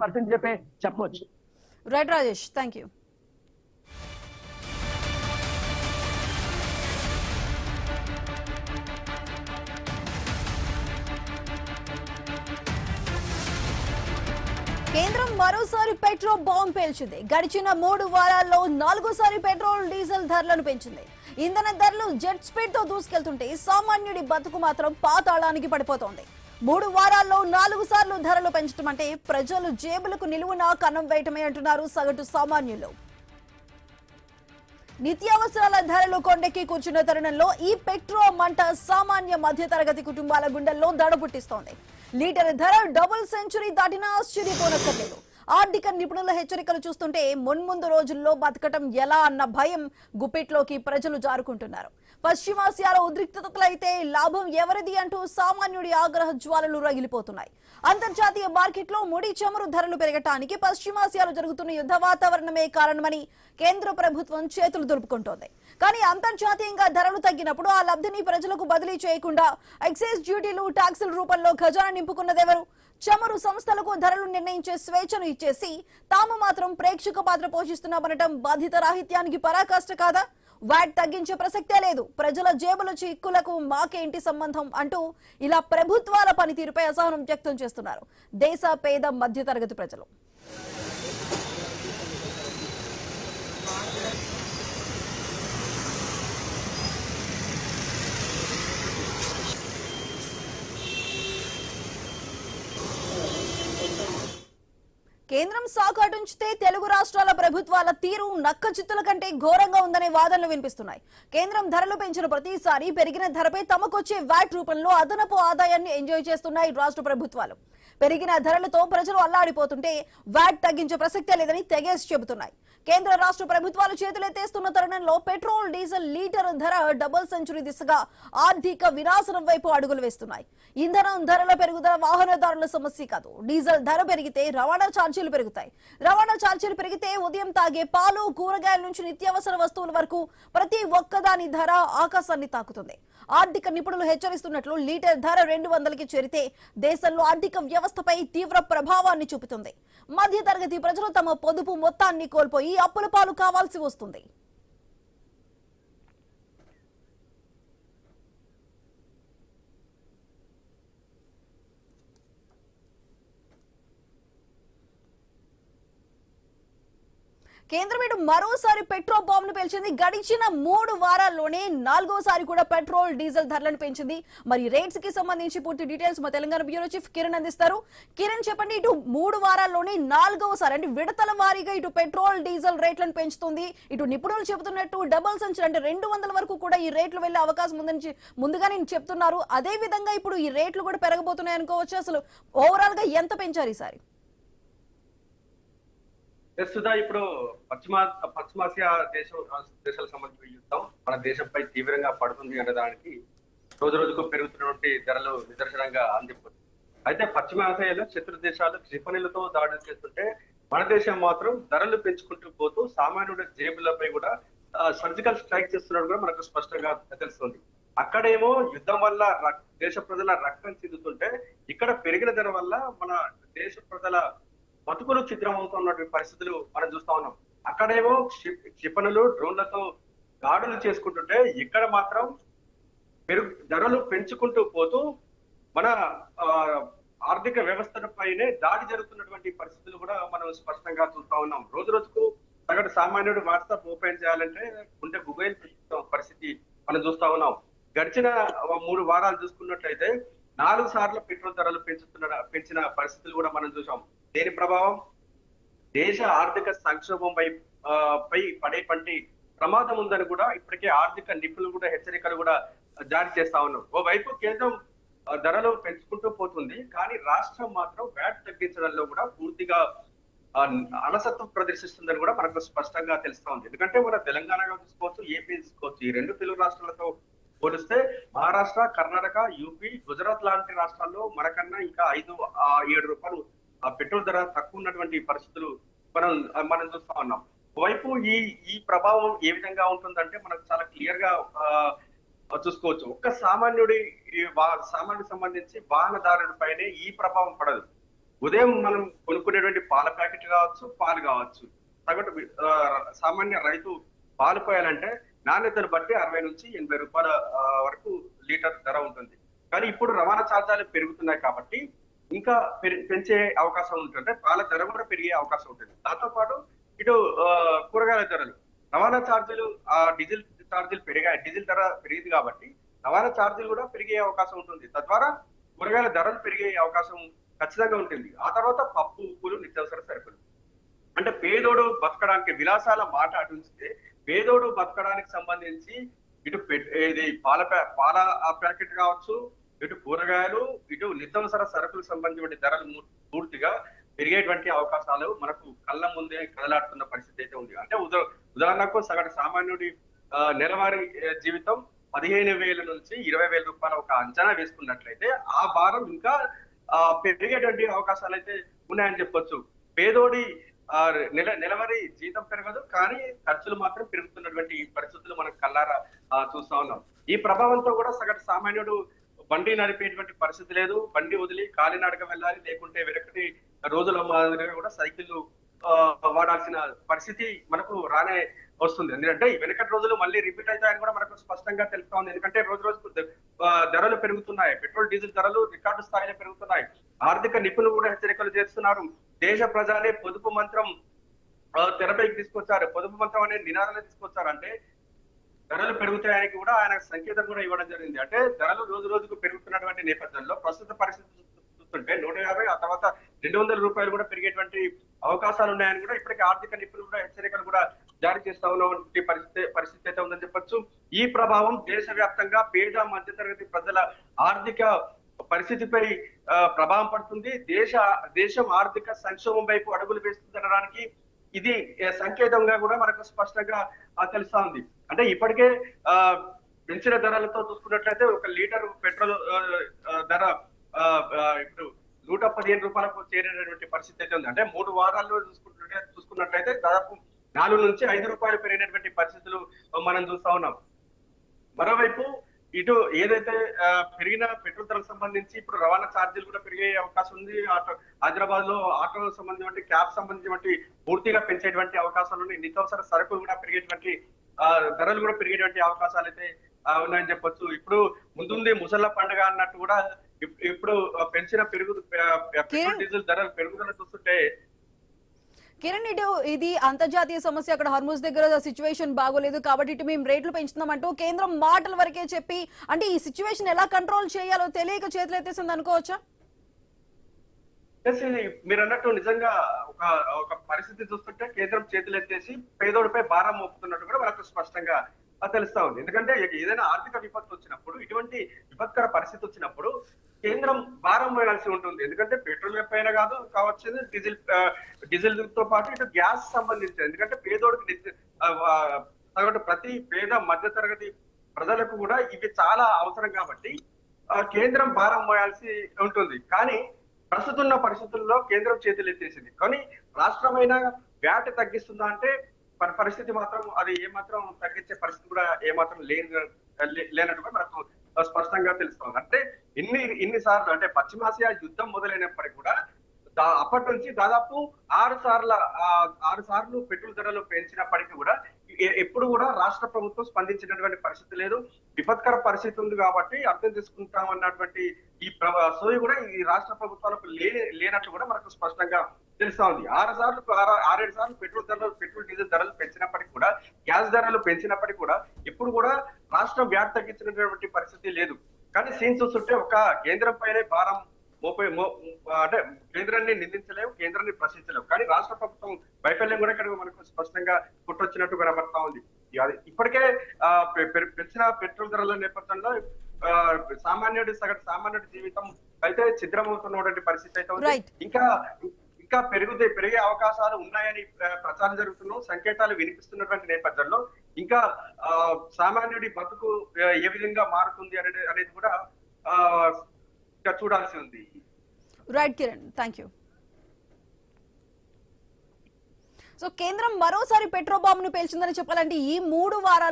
పరిస్థితి చెప్పవచ్చు. Right Rajesh, thank you. కేంద్రం మరోసారి పెట్రోల్ బాంబ్ పేల్చింది. గడిచిన 3 వారాల్లో 4సారి పెట్రోల్ డీజిల్ ధరలను పెంచింది. ఇంధన ధరలు జెట్ స్పీడ్ తో దూసుకెళ్తుంటే సామాన్యుడి బతుకు మాత్రం పాతాళానికి పడిపోతోంది. 3 వారాల్లో 4 సార్లు ధరలు పెంచడం అంటే ప్రజలు జేబులకు నిలువునా కన్నం వేయటమే అంటున్నారు సగటు సామాన్యులు. నిత్యావసరాల ధరలు కొండెక్కి కూర్చున్న తరుణంలో ఈ పెట్రోల్ మంట సామాన్య మధ్యతరగతి కుటుంబాల గుండెల్లో దడ పుట్టిస్తోంది. లీటర్ ధర డబుల్ సెంచరీ దాటినా ఆశ్చర్యపోనక్కర్లేదు. ఆర్థిక నిపుణుల హెచ్చరికలు చూస్తుంటే మున్ముందు రోజుల్లో బతకటం ఎలా అన్న భయం గుప్పిట్లోకి ప్రజలు జారుకుంటున్నారు. పశ్చిమాసియాలో ఉద్రిక్తతలైతే లాభం ఎవరిది అంటూ సామాన్యుడి ఆగ్రహ జ్వాలలు రగిలిపోతున్నాయి. అంతర్జాతీయ మార్కెట్లో ముడి చమురు ధరలు పెరగటానికి పశ్చిమాసియాలో జరుగుతున్న యుద్ధ వాతావరణమే కారణమని కేంద్ర ప్రభుత్వం చేతులు దులుపుకుంటోంది. కానీ అంతర్జాతీయంగా ధరలు తగ్గినప్పుడు ఆ లబ్ధిని ప్రజలకు బదిలీ చేయకుండా ఎక్సైజ్ డ్యూటీలు, ట్యాక్సుల రూపంలో ఖజానా నింపుకున్నదెవరు? చమురు సంస్థలకు ధరలు నిర్ణయించే స్వేచ్ఛను ఇచ్చేసి తాము మాత్రం ప్రేక్షక పాత్ర పోషిస్తున్నామనటం బాధ్యత రాహిత్యానికి పరాకాష్ట కాదా? వాట్ తగ్గించే ప్రసక్తే లేదు, ప్రజల జేబుల చిక్కులకు మాకేంటి సంబంధం అంటూ ఇలా ప్రభుత్వాల పనితీరుపై అసహనం వ్యక్తం చేస్తున్నారు దేశ పేద మధ్యతరగతి ప్రజలు. కేంద్రం సాకాటుంచితే తెలుగు రాష్ట్రాల ప్రభుత్వాల తీరు నక్క చిత్తుల కంటే ఘోరంగా ఉందనే వాదనలు వినిపిస్తున్నాయి. కేంద్రం ధరలు పెంచిన ప్రతిసారి పెరిగిన ధరపై తమకొచ్చే వ్యాట్ రూపంలో అదనపు ఆదాయాన్ని ఎంజాయ్ చేస్తున్నాయి రాష్ట్ర ప్రభుత్వాలు. పెరిగిన ధరలతో ప్రజలు అల్లాడిపోతుంటే వ్యాట్ తగ్గించే ప్రసక్తే లేదని తెగేసి చెబుతున్నాయి. కేంద్ర రాష్ట్ర ప్రభుత్వాలు చేతులెత్తేస్తున్న తరుణంలో పెట్రోల్, డీజిల్ లీటర్ ధర డబుల్ సెంచరీ దిశగా ఆర్థిక వినాశనం వైపు అడుగులు వేస్తున్నాయి. ఇంధనం ధరల పెరుగుదల వాహనదారుల సమస్య కాదు. డీజిల్ ధర పెరిగితే రవాణా ఛార్జీలు పెరుగుతాయి. రవాణా ఛార్జీలు పెరిగితే ఉదయం తాగే పాలు, కూరగాయల నుంచి నిత్యావసర వస్తువుల వరకు ప్రతి ఒక్కదాని ధర ఆకాశాన్ని తాకుతుంది. ఆర్థిక నిపుణులు హెచ్చరిస్తున్నట్లు లీటర్ ధర 200కి చేరితే దేశంలో ఆర్థిక వ్యవస్థపై తీవ్ర ప్రభావాన్ని చూపుతుంది. మధ్యతరగతి ప్రజలు తమ పొదుపు మొత్తాన్ని కోల్పోయి అప్పుల పాలు కావాల్సి వస్తుంది. కేంద్రం మరోసారి పెట్రోల్ బాంబును పేల్చింది. గడిచిన 3 వారాల్లోనే 4వసారి కూడా పెట్రోల్, డీజిల్ ధరలను పెంచింది. మరి రేట్స్ కి సంబంధించి పూర్తి డీటెయిల్స్ మా తెలంగాణ బ్యూరో చీఫ్ కిరణ్ అందిస్తారు. కిరణ్, చెప్పండి, ఇటు 3 వారాల్లోనే 4వసారి అంటే విడతల వారీగా ఇటు పెట్రోల్, డీజిల్ రేట్లను పెంచుతుంది. ఇటు నిపుణులు చెబుతున్నట్టు డబుల్ సెంచరీ అంటే 200 వరకు కూడా ఈ రేట్లు వెళ్లే అవకాశం ఉందని ముందుగానే చెప్తున్నారు. అదే విధంగా ఇప్పుడు ఈ రేట్లు కూడా పెరగబోతున్నాయి అనుకోవచ్చు. అసలు ఓవరాల్ గా ఎంత పెంచారు ఈసారి? ప్రస్తుతం ఇప్పుడు పశ్చిమాసియా దేశాలకు సంబంధించిన యుద్ధం మన దేశంపై తీవ్రంగా పడుతుంది అనడానికి రోజు రోజుకు పెరుగుతున్నటువంటి ధరలు నిదర్శనంగా అందిపోతుంది. అయితే పశ్చిమాసియాలో శత్రు దేశాలు క్షిపణులతో దాడులు చేస్తుంటే మన దేశం మాత్రం ధరలు పెంచుకుంటూ పోతూ సామాన్యుడి జేబులపై కూడా సర్జికల్ స్ట్రైక్ చేస్తున్నట్టు కూడా మనకు స్పష్టంగా తెలుస్తుంది. అక్కడేమో యుద్ధం వల్ల దేశ ప్రజల రక్తం చెందుతుంటే ఇక్కడ పెరిగిన ధర వల్ల మన దేశ ప్రజల బతుకులు చిత్రం అవుతున్నటువంటి పరిస్థితులు మనం చూస్తా ఉన్నాం. అక్కడేమో క్షిపణులు, డ్రోన్లతో దాడులు చేసుకుంటుంటే ఇక్కడ మాత్రం ధరలు పెంచుకుంటూ పోతూ మన ఆర్థిక వ్యవస్థపైనే దాడి జరుగుతున్నటువంటి పరిస్థితులు కూడా మనం స్పష్టంగా చూస్తా ఉన్నాం. రోజు రోజుకు సగటు సామాన్యుడు వాట్సాప్ ఓపెన్ చేయాలంటే ఉంటే మొబైల్ పరిస్థితి మనం చూస్తా ఉన్నాం. గడిచిన 3 వారాలు చూసుకున్నట్లయితే 4 సార్లు పెట్రోల్ ధరలు పెంచిన పరిస్థితులు కూడా మనం చూసాం. దేని ప్రభావం? దేశ ఆర్థిక సంక్షోభం పై పడేటువంటి ప్రమాదం ఉందని కూడా ఇప్పటికే ఆర్థిక నిపుణులు కూడా హెచ్చరికలు కూడా జారీ చేస్తా ఉన్నారు. ఓవైపు కేంద్రం ధరలు పెంచుకుంటూ పోతుంది, కానీ రాష్ట్రం మాత్రం వ్యాట్ తగ్గించడంలో కూడా పూర్తిగా అలసత్వం ప్రదర్శిస్తుందని కూడా మనకు స్పష్టంగా తెలుస్తా ఉంది. ఎందుకంటే మన తెలంగాణలో చూసుకోవచ్చు, ఏపీ చూసుకోవచ్చు. ఈ 2 తెలుగు రాష్ట్రాలతో పోలిస్తే మహారాష్ట్ర, కర్ణాటక, యూపీ, గుజరాత్ లాంటి రాష్ట్రాల్లో మనకన్నా ఇంకా 5-7 రూపాయలు పెట్రోల్ ధర తక్కువ ఉన్నటువంటి పరిస్థితులు మనం చూస్తా ఉన్నాం. వైపు ఈ ప్రభావం ఏ విధంగా ఉంటుందంటే మనకు చాలా క్లియర్ గా చూసుకోవచ్చు. ఒక్క సామాన్యుడి సంబంధించి వాహనదారుడి పైనే ఈ ప్రభావం పడదు. ఉదయం మనం కొనుక్కునేటువంటి పాల ప్యాకెట్ కావచ్చు, పాలు కావచ్చు, సగటు సామాన్య రైతు పాలు పోయాలంటే నాణ్యతను బట్టి 60 నుంచి 80 రూపాయల వరకు లీటర్ ధర ఉంటుంది. కానీ ఇప్పుడు రవాణా ఛార్జీలు పెరుగుతున్నాయి కాబట్టి ఇంకా పెంచే అవకాశం ఉంటుంది. అంటే పాల ధర కూడా పెరిగే అవకాశం ఉంటుంది. దాంతో పాటు ఇటు కూరగాయల ధరలు, రవాణా ఛార్జీలు, డీజిల్ ఛార్జీలు పెరిగాయి. డీజిల్ ధర పెరిగింది కాబట్టి రవాణా ఛార్జీలు కూడా పెరిగే అవకాశం ఉంటుంది. తద్వారా కూరగాయల ధరలు పెరిగే అవకాశం ఖచ్చితంగా ఉంటుంది. ఆ తర్వాత పప్పు, ఉప్పులు, నిత్యావసర సరుకులు. అంటే పేదోడు బతకడానికి విలాసాల మాట అటుంచితే పేదోడు బతకడానికి సంబంధించి ఇటు ఇది పాల ప్యాకెట్ కావచ్చు, ఇటు కూరగాయలు, ఇటు నిత్యావసర సరుకులకు సంబంధించిన ధరలు పూర్తిగా పెరిగేటువంటి అవకాశాలు మనకు కళ్ళ ముందే కదలాడుతున్న పరిస్థితి అయితే ఉంది. అంటే ఉదాహరణకు సగటు సామాన్యుడి నెలవారీ జీవితం 15,000 నుంచి 20,000 రూపాయల ఒక అంచనా వేసుకున్నట్లయితే ఆ భారం ఇంకా పెరిగేటువంటి అవకాశాలు అయితే ఉన్నాయని చెప్పొచ్చు. పేదోడి నెలవారీ జీతం పెరగదు, కానీ ఖర్చులు మాత్రం పెరుగుతున్నటువంటి ఈ పరిస్థితులు మనం కళ్ళారా చూస్తా ఉన్నాం. ఈ ప్రభావంతో కూడా సగటు సామాన్యుడు బండి నడిపేటువంటి పరిస్థితి లేదు. బండి వదిలి కాలినడక వెళ్ళాలి, లేకుంటే వెనకటి రోజుల మాదిరిగా కూడా సైకిల్ వాడాల్సిన పరిస్థితి మనకు రానే వస్తుంది. ఎందుకంటే ఈ వెనకటి రోజులు మళ్ళీ రిపీట్ అవుతాయని కూడా మనకు స్పష్టంగా తెలుస్తా ఉంది. ఎందుకంటే రోజు రోజుకు ధరలు పెరుగుతున్నాయి. పెట్రోల్, డీజిల్ ధరలు రికార్డు స్థాయిలో పెరుగుతున్నాయి. ఆర్థిక నిపుణులు కూడా హెచ్చరికలు చేస్తున్నారు. దేశ ప్రజలే పొదుపు మంత్రం తెరపైకి తీసుకొచ్చారు. పొదుపు మంత్రం అనే నినాదాన్ని తీసుకొచ్చారు. అంటే ధరలు పెరుగుతాయని కూడా ఆయన సంకేతం కూడా ఇవ్వడం జరిగింది. అంటే ధరలు రోజు రోజుకు పెరుగుతున్నటువంటి నేపథ్యంలో ప్రస్తుత పరిస్థితి చూస్తుంటే 150, ఆ తర్వాత 200 రూపాయలు కూడా పెరిగేటువంటి అవకాశాలు ఉన్నాయని కూడా ఇప్పటికే ఆర్థిక నిపుణులు కూడా హెచ్చరికలు కూడా జారీ చేస్తా ఉన్నటువంటి పరిస్థితి అయితే ఉందని చెప్పొచ్చు. ఈ ప్రభావం దేశవ్యాప్తంగా పేద మధ్యతరగతి ప్రజల ఆర్థిక పరిస్థితిపై ప్రభావం పడుతుంది. దేశం ఆర్థిక సంక్షోభం వైపు అడుగులు వేస్తుందనడానికి ఇది సంకేతంగా కూడా మనకు స్పష్టంగా తెలుస్తా ఉంది. అంటే ఇప్పటికే పెంచిన ధరలతో చూసుకున్నట్లయితే ఒక లీటర్ పెట్రోల్ ధర ఇప్పుడు 115 రూపాయలకు చేరినటువంటి పరిస్థితి అయితే ఉంది. అంటే 3 వారాల్లో చూసుకున్నట్లయితే దాదాపు 4 నుంచి 5 రూపాయలు పెరిగినటువంటి పరిస్థితులు మనం చూస్తా ఉన్నాం. మరోవైపు ఇటు ఏదైతే పెరిగిన పెట్రోల్ ధరకు సంబంధించి ఇప్పుడు రవాణా ఛార్జీలు కూడా పెరిగే అవకాశం ఉంది. హైదరాబాద్ లో ఆటో సంబంధించిన క్యాబ్ సంబంధించినటువంటి పూర్తిగా పెంచేటువంటి అవకాశాలు ఉన్నాయి. నిత్యావసర సరుకులు కూడా పెరిగేటువంటి ధరలు కూడా పెరిగేటువంటి అవకాశాలు అయితే ఉన్నాయని చెప్పొచ్చు. ఇప్పుడు ముందుంది ముసళ్ళ పండుగ అన్నట్టు కూడా ఇప్పుడు పెంచిన పెట్రోల్ డీజిల్ ధరలు పెరుగుదల చూస్తుంటే కిరణ్, ఇటు ఇది అంతర్జాతీయ సమస్య, అక్కడ హార్మూజ్ దగ్గర సిచ్యువేషన్ బాగోలేదు కాబట్టి ఇటు మేము రేట్లు పెంచుతున్నామంటూ కేంద్రం మాటల వరకే చెప్పి, అంటే ఈ సిచ్యువేషన్ ఎలా కంట్రోల్ చేయాలో తెలియక చేతులు ఎత్తేసింది అనుకోవచ్చా? మీరు అన్నట్టు నిజంగా ఒక పరిస్థితి చూస్తుంటే కేంద్రం చేతులు ఎత్తేసి పేదోడిపై భారం మోపుతున్నట్టు కూడా మనకు స్పష్టంగా తెలుస్తా ఉంది. ఎందుకంటే ఏదైనా ఆర్థిక విపత్తు వచ్చినప్పుడు, ఇటువంటి విపత్కర పరిస్థితి వచ్చినప్పుడు కేంద్రం భారం వేయాల్సి ఉంటుంది. ఎందుకంటే పెట్రోల్ పైన కావచ్చు, డీజిల్ తో పాటు ఇటు గ్యాస్ సంబంధించి, ఎందుకంటే పేదోడికి ప్రతి పేద మధ్య తరగతి ప్రజలకు కూడా ఇవి చాలా అవసరం కాబట్టి కేంద్రం భారం మోయాల్సి ఉంటుంది. కానీ ప్రస్తుతం పరిస్థితుల్లో కేంద్రం చేతులు ఎత్తేసింది. కానీ రాష్ట్రమైన వ్యాట్ తగ్గిస్తుందా అంటే పరిస్థితి మాత్రం అది ఏమాత్రం తగ్గించే పరిస్థితి కూడా ఏమాత్రం లేనట్టుగా మనకు స్పష్టంగా తెలుస్తుంది. అంటే ఇన్ని సార్లు, అంటే పశ్చిమాసియా యుద్ధం మొదలైనప్పటికీ కూడా అప్పటి నుంచి దాదాపు 6 సార్లు పెట్రోల్ ధరలు పెంచినప్పటికీ కూడా ఎప్పుడు కూడా రాష్ట్ర ప్రభుత్వం స్పందించినటువంటి పరిస్థితి లేదు. విపత్కర పరిస్థితి ఉంది కాబట్టి అర్థం చేసుకుంటాం అన్నటువంటి ఈ సోయి కూడా ఈ రాష్ట్ర ప్రభుత్వాలకు లేనట్లు కూడా మనకు స్పష్టంగా తెలుస్తా ఉంది. 6 సార్లు పెట్రోల్ డీజిల్ ధరలు పెంచినప్పటికీ కూడా, గ్యాస్ ధరలు పెంచినప్పటికీ కూడా ఎప్పుడు కూడా రాష్ట్రం వ్యాట్ తగ్గించినటువంటి పరిస్థితి లేదు. కానీ సీన్ చూస్తుంటే ఒక కేంద్రం పైనే భారం అంటే కేంద్రాన్ని నిందించలేము, కేంద్రాన్ని ప్రశ్నించలేము. కానీ రాష్ట్ర ప్రభుత్వం వైఫల్యం కూడా ఇక్కడ మనకు స్పష్టంగా పుట్టొచ్చినట్టు కనబడతా ఉంది. ఇప్పటికే పెంచిన పెట్రోల్ ధరల నేపథ్యంలో సగటు సామాన్యుడి జీవితం అయితే ఛిద్రమవుతున్నటువంటి పరిస్థితి అయితే ఉంది. ఇంకా పెరిగే అవకాశాలు ఉన్నాయని ప్రచారం జరుగుతున్న సంకేతాలు వినిపిస్తున్నటువంటి నేపథ్యంలో ఇంకా సామాన్యుడి బతుకు ఏ విధంగా మారుతుంది అనేది కూడా చూడాల్సి ఉంది. Right Kiran, thank you. So కేంద్రం మరోసారి పెట్రోల్ బాంబును పేల్చిందని చెప్పాలంటే ఈ 3 వారాల్లో